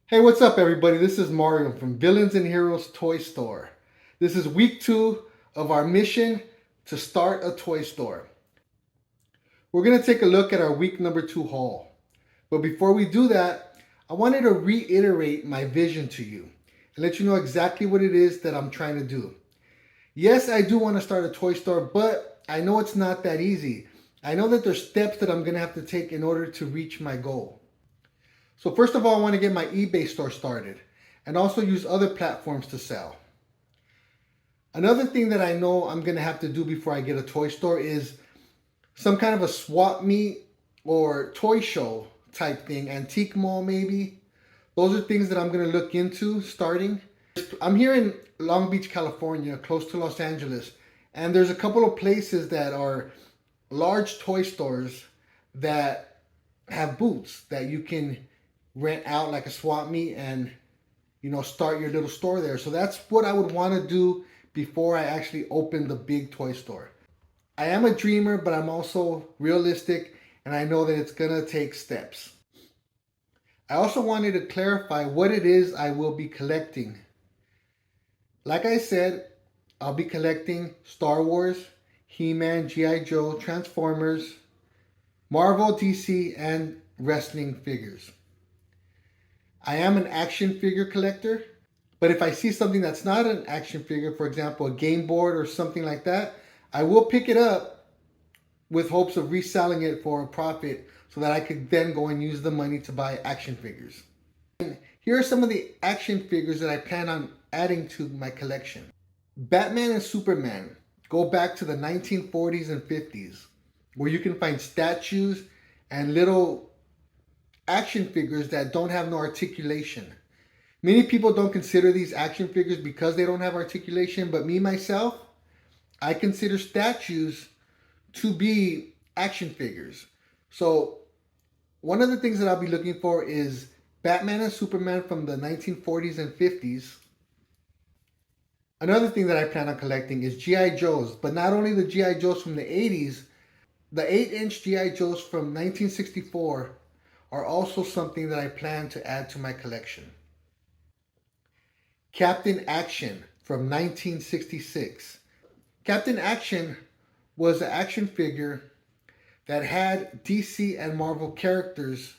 Hey, what's up, everybody? This is Mario from Villains and Heroes Toy Store. This is week 2 of our mission to start a toy store. We're going to take a look at our week number 2 haul. But before we do that, I wanted to reiterate my vision to you and let you know exactly what it is that I'm trying to do. Yes, I do want to start a toy store, but I know it's not that easy. I know that there's steps that I'm going to have to take in order to reach my goal. So first of all, I want to get my eBay store started and also use other platforms to sell. Another thing that I know I'm going to have to do before I get a toy store is some kind of a swap meet or toy show type thing, antique mall maybe. Those are things that I'm going to look into starting. I'm here in Long Beach, California, close to Los Angeles, and there's a couple of places that are large toy stores that have booths that you can rent out like a swap meet and start your little store there. So that's what I would want to do before I actually open the big toy store. I am a dreamer, but I'm also realistic, and I know that it's gonna take steps. I also wanted to clarify what it is I will be collecting. Like I said, I'll be collecting Star Wars, He-Man, G.I. Joe, Transformers, Marvel, DC, and wrestling figures. I am an action figure collector, but if I see something that's not an action figure, for example, a game board or something like that, I will pick it up with hopes of reselling it for a profit so that I could then go and use the money to buy action figures. And here are some of the action figures that I plan on adding to my collection. Batman and Superman go back to the 1940s and 50s, where you can find statues and little action figures that don't have no articulation. Many people don't consider these action figures because they don't have articulation, but me, myself, I consider statues to be action figures. So one of the things that I'll be looking for is Batman and Superman from the 1940s and 50s. Another thing that I plan on collecting is G.I. Joes, but not only the G.I. Joes from the 80s, the 8-inch G.I. Joes from 1964 are also something that I plan to add to my collection. Captain Action from 1966. Captain Action was an action figure that had DC and Marvel characters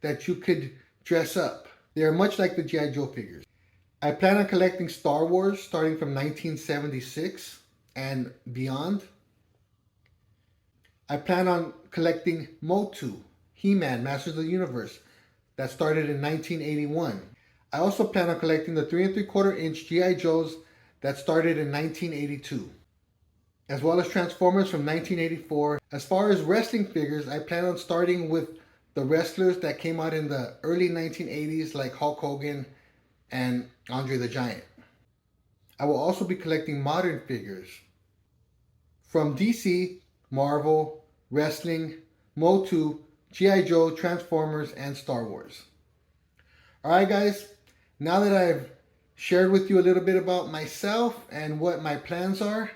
that you could dress up. They are much like the G.I. Joe figures. I plan on collecting Star Wars starting from 1976 and beyond. I plan on collecting Motu, He-Man, Masters of the Universe, that started in 1981. I also plan on collecting the 3 3/4 inch G.I. Joes that started in 1982, as well as Transformers from 1984. As far as wrestling figures, I plan on starting with the wrestlers that came out in the early 1980s, like Hulk Hogan and Andre the Giant. I will also be collecting modern figures from DC, Marvel, wrestling, Motu, G.I. Joe, Transformers, and Star Wars. Alright guys, now that I've shared with you a little bit about myself and what my plans are,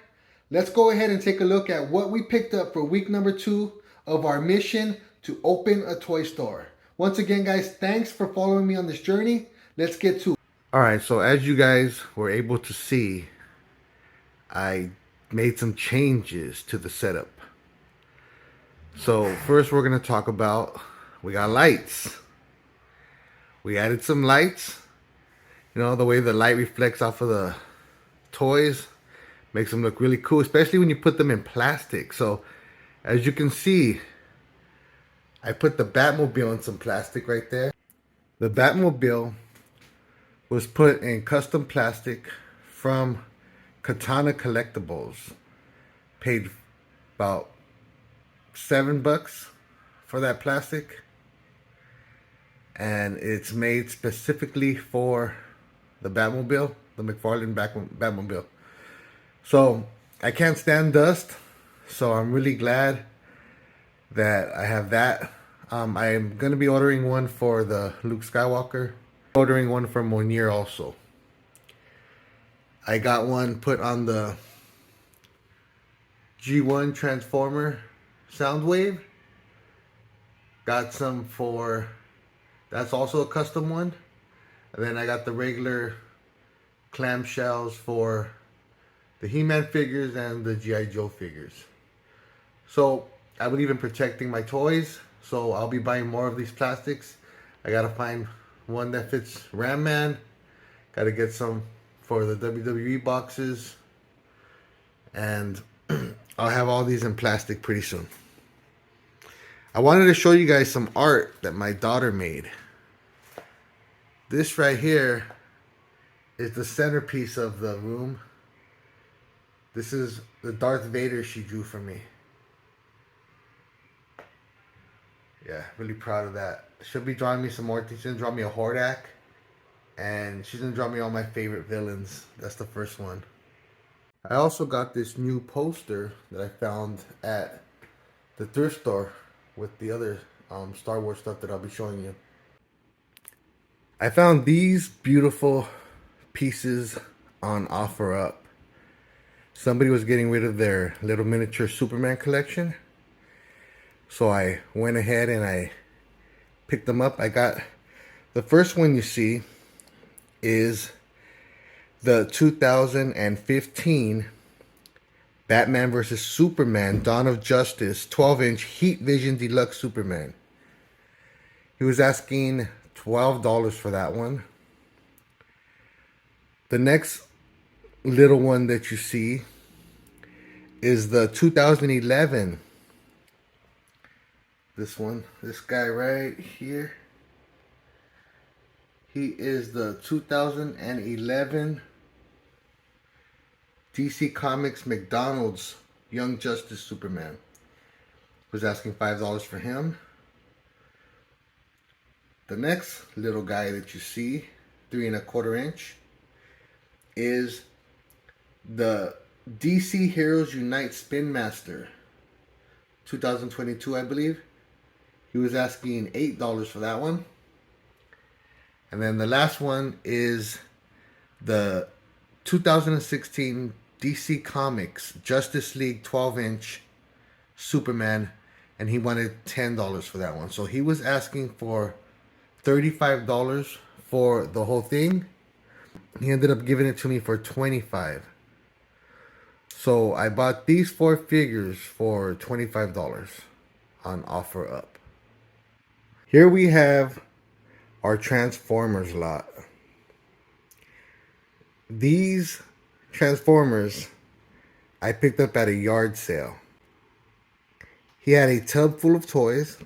let's go ahead and take a look at what we picked up for week number 2 of our mission to open a toy store. Once again guys, thanks for following me on this journey. Let's get to it. Alright, so as you guys were able to see, I made some changes to the setup. So first we're going to talk about, we got lights. We added some lights. You know, the way the light reflects off of the toys makes them look really cool, especially when you put them in plastic. So as you can see, I put the Batmobile in some plastic right there. The Batmobile was put in custom plastic from Katana Collectibles. Paid about $7 for that plastic, and it's made specifically for the Batmobile, the McFarlane Batmobile. So I can't stand dust, so I'm really glad that I have that. I am going to be ordering one for the Luke Skywalker, ordering one for Monier also. I got one put on the G1 Transformer Soundwave. Got some for, that's also a custom one. And then I got the regular clamshells for the He-Man figures and the G.I. Joe figures. So I believe in protecting my toys, so I'll be buying more of these plastics. I gotta find one that fits Ram Man. Gotta get some for the WWE boxes. And I'll have all these in plastic pretty soon. I wanted to show you guys some art that my daughter made. This right here is the centerpiece of the room. This is the Darth Vader she drew for me. Yeah, really proud of that. She'll be drawing me some more things. She's gonna draw me a Hordak. And she's gonna draw me all my favorite villains. That's the first one. I also got this new poster that I found at the thrift store with the other Star Wars stuff that I'll be showing you. I found these beautiful pieces on OfferUp. Somebody was getting rid of their little miniature Superman collection. So I went ahead and I picked them up. I got the first one you see is the 2015 Batman vs. Superman Dawn of Justice 12-inch Heat Vision Deluxe Superman. He was asking $12 for that one. The next little one that you see is the 2011. This one, this guy right here. He is the 2011 DC Comics McDonald's Young Justice Superman. Was asking $5 for him. The next little guy that you see, 3 1/4 inch, is the DC Heroes Unite Spin Master, 2022, I believe. He was asking $8 for that one. And then the last one is the 2016 DC Comics Justice League 12-inch Superman, and he wanted $10 for that one. So he was asking for $35 for the whole thing. He ended up giving it to me for $25. So I bought these 4 figures for $25 on OfferUp. Here we have our Transformers lot. These Transformers I picked up at a yard sale. He had a tub full of toys.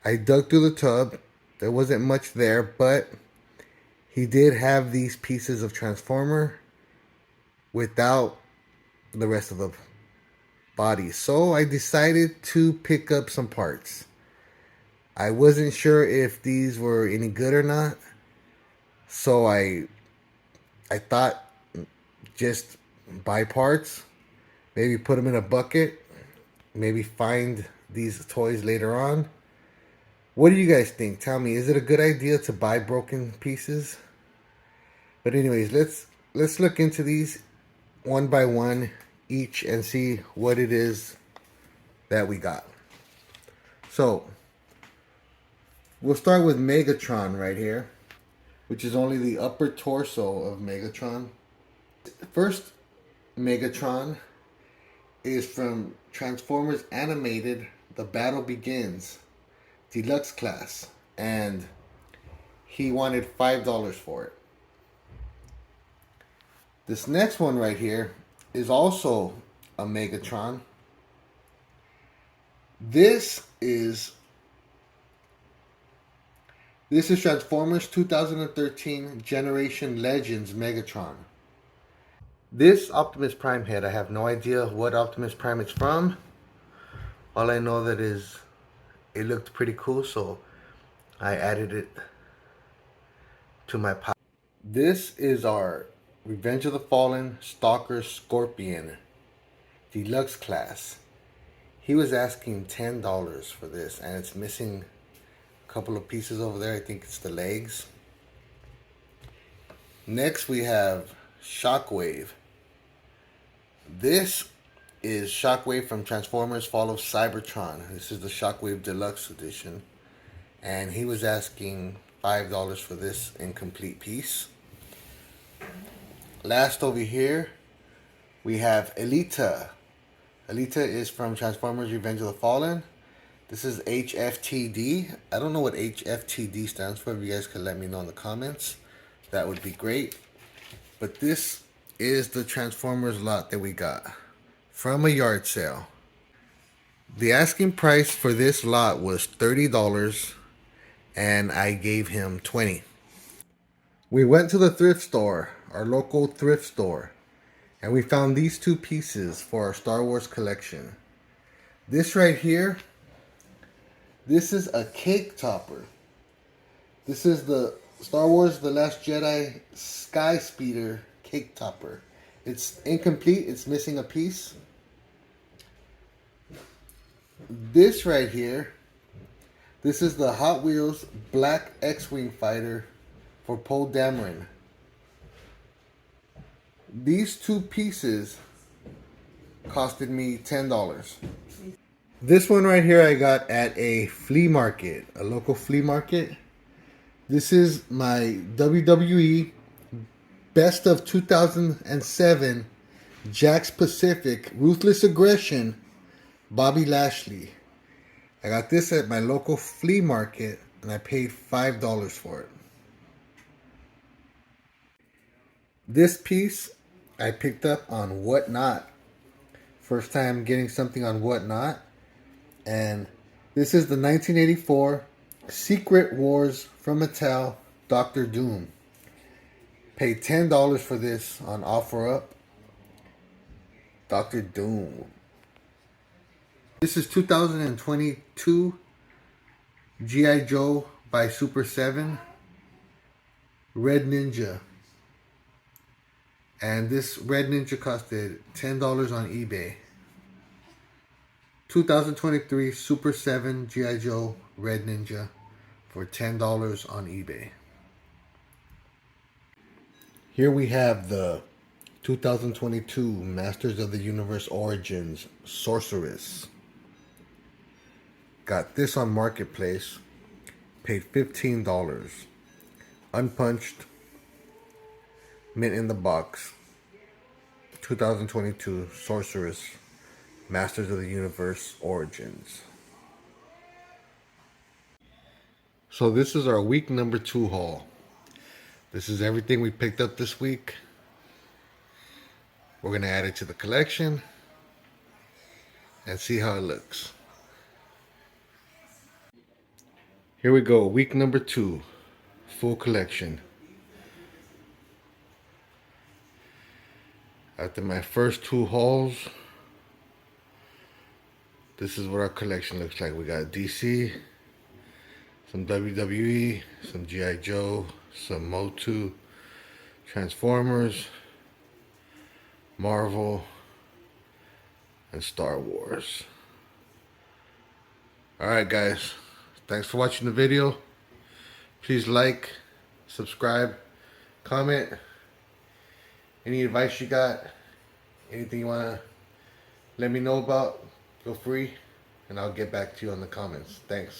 I dug through the tub. There wasn't much there, but he did have these pieces of Transformer without the rest of the body. So I decided to pick up some parts. I wasn't sure if these were any good or not. So I thought just buy parts, maybe put them in a bucket, maybe find these toys later on. What do you guys think? Tell me, is it a good idea to buy broken pieces? But anyways, let's look into these one by one each and see what it is that we got. So we'll start with Megatron right here, which is only the upper torso of Megatron. First Megatron is from Transformers Animated The Battle Begins Deluxe Class, and he wanted $5 for it. This next one right here is also a Megatron. This is Transformers 2013 Generation Legends Megatron. This Optimus Prime head, I have no idea what Optimus Prime it's from. All I know that is it looked pretty cool, so I added it to my pile. This is our Revenge of the Fallen Stalker Scorpion Deluxe Class. He was asking $10 for this, and it's missing a couple of pieces over there. I think it's the legs. Next we have Shockwave. This is Shockwave from Transformers Fall of Cybertron. This is the Shockwave Deluxe Edition. And he was asking $5 for this incomplete piece. Last over here, we have Elita. Elita is from Transformers Revenge of the Fallen. This is HFTD. I don't know what HFTD stands for. If you guys could let me know in the comments, that would be great. But this is the Transformers lot that we got from a yard sale. The asking price for this lot was $30 and I gave him 20. We went to the thrift store, our local thrift store, and we found these two pieces for our Star Wars collection. This right here, this is a cake topper. This is the Star Wars The Last Jedi Sky Speeder cake topper. It's incomplete, it's missing a piece. This right here, this is the Hot Wheels Black X-Wing Fighter for Poe Dameron. These two pieces costed me $10. This one right here I got at a flea market, a local flea market. This is my WWE Best of 2007 Jakks Pacific Ruthless Aggression Bobby Lashley. I got this at my local flea market and I paid $5 for it. This piece I picked up on Whatnot. First time getting something on Whatnot. And this is the 1984 Secret Wars from Mattel Dr. Doom. Paid $10 for this on OfferUp. Dr. Doom. This is 2022 G.I. Joe by Super 7 Red Ninja. And this Red Ninja costed $10 on eBay. 2023 Super 7 G.I. Joe Red Ninja for $10 on eBay. Here we have the 2022 Masters of the Universe Origins Sorceress. Got this on Marketplace. Paid $15. Unpunched. Mint in the box. 2022 Sorceress Masters of the Universe Origins. So this is our week number 2 haul. This is everything we picked up this week. We're going to add it to the collection and see how it looks. Here we go, week number 2, full collection. After my first 2 hauls, this is what our collection looks like. We got DC, some WWE, some G.I. Joe, some Motu, Transformers, Marvel, and Star Wars. Alright guys, thanks for watching the video. Please like, subscribe, comment. Any advice you got, anything you want to let me know about, feel free, and I'll get back to you on the comments. Thanks.